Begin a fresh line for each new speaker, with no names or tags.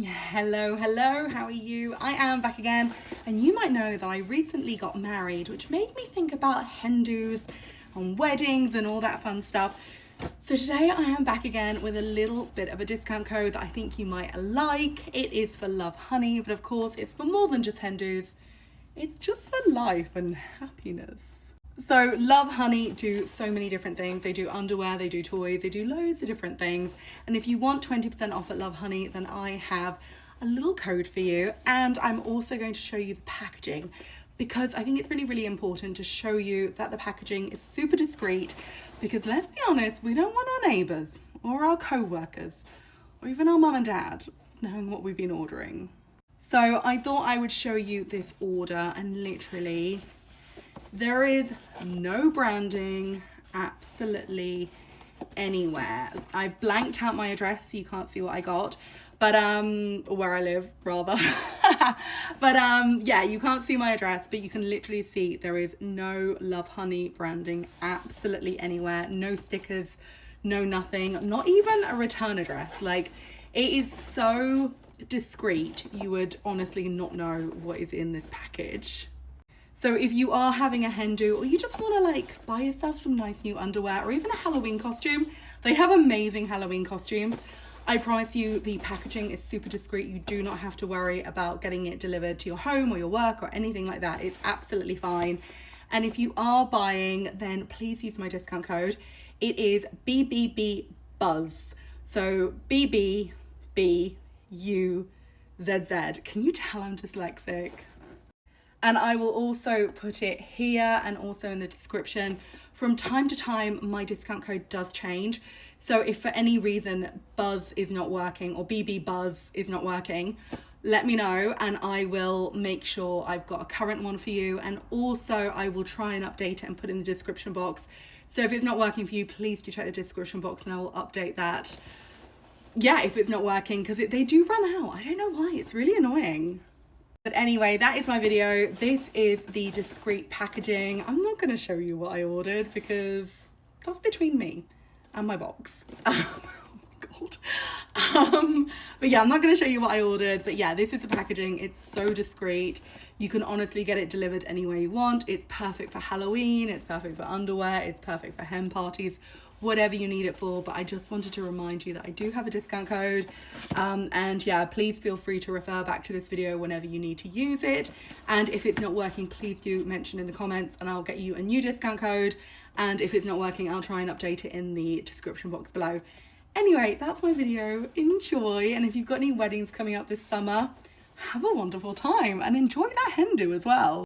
Hello, how are you? I am back again, and you might know that I recently got married, which made me think about hen dos and weddings and all that fun stuff. So today I am back again with a little bit of a discount code that I think you might like. It is for Love Honey, but of course it's for more than just hen dos. It's just for life and happiness. So Love Honey do so many different things. They do underwear, they do toys, they do loads of different things. And if you want 20% off at Love Honey, then I have a little code for you. And I'm also going to show you the packaging, because I think it's really important to show you that the packaging is super discreet, because let's be honest, we don't want our neighbours or our co-workers or even our mum and dad knowing what we've been ordering. So I thought I would show you this order, and literally there is no branding absolutely anywhere. I blanked out my address so you can't see what I got, but where I live rather. But yeah, you can't see my address, but you can literally see there is no Love Honey branding absolutely anywhere. No stickers, no nothing, not even a return address. Like, it is so discreet, you would honestly not know what is in this package. So if you are having a hen do, or you just want to like buy yourself some nice new underwear, or even a Halloween costume, they have amazing Halloween costumes. I promise you the packaging is super discreet. You do not have to worry about getting it delivered to your home or your work or anything like that. It's absolutely fine. And if you are buying, then please use my discount code. It is BBB Buzz. So BBBUZZ. Can you tell I'm dyslexic? And I will also put it here and also in the description. From time to time, my discount code does change. So if for any reason Buzz is not working, or BB Buzz is not working, let me know and I will make sure I've got a current one for you. And also I will try and update it and put it in the description box. So if it's not working for you, please do check the description box and I will update that. Yeah, if it's not working, because they do run out. I don't know why, it's really annoying. But anyway, that is my video. This is the discreet packaging. I'm not going to show you what I ordered because that's between me and my box. Oh my God. But yeah, I'm not going to show you what I ordered. But yeah, this is the packaging. It's so discreet. You can honestly get it delivered anywhere you want. It's perfect for Halloween. It's perfect for underwear. It's perfect for hen parties. Whatever you need it for. But I just wanted to remind you that I do have a discount code, and yeah, please feel free to refer back to this video whenever you need to use it. And if it's not working, please do mention in the comments and I'll get you a new discount code. And if it's not working, I'll try and update it in the description box below. Anyway, that's my video. Enjoy, and if you've got any weddings coming up this summer, have a wonderful time and enjoy that hen do as well.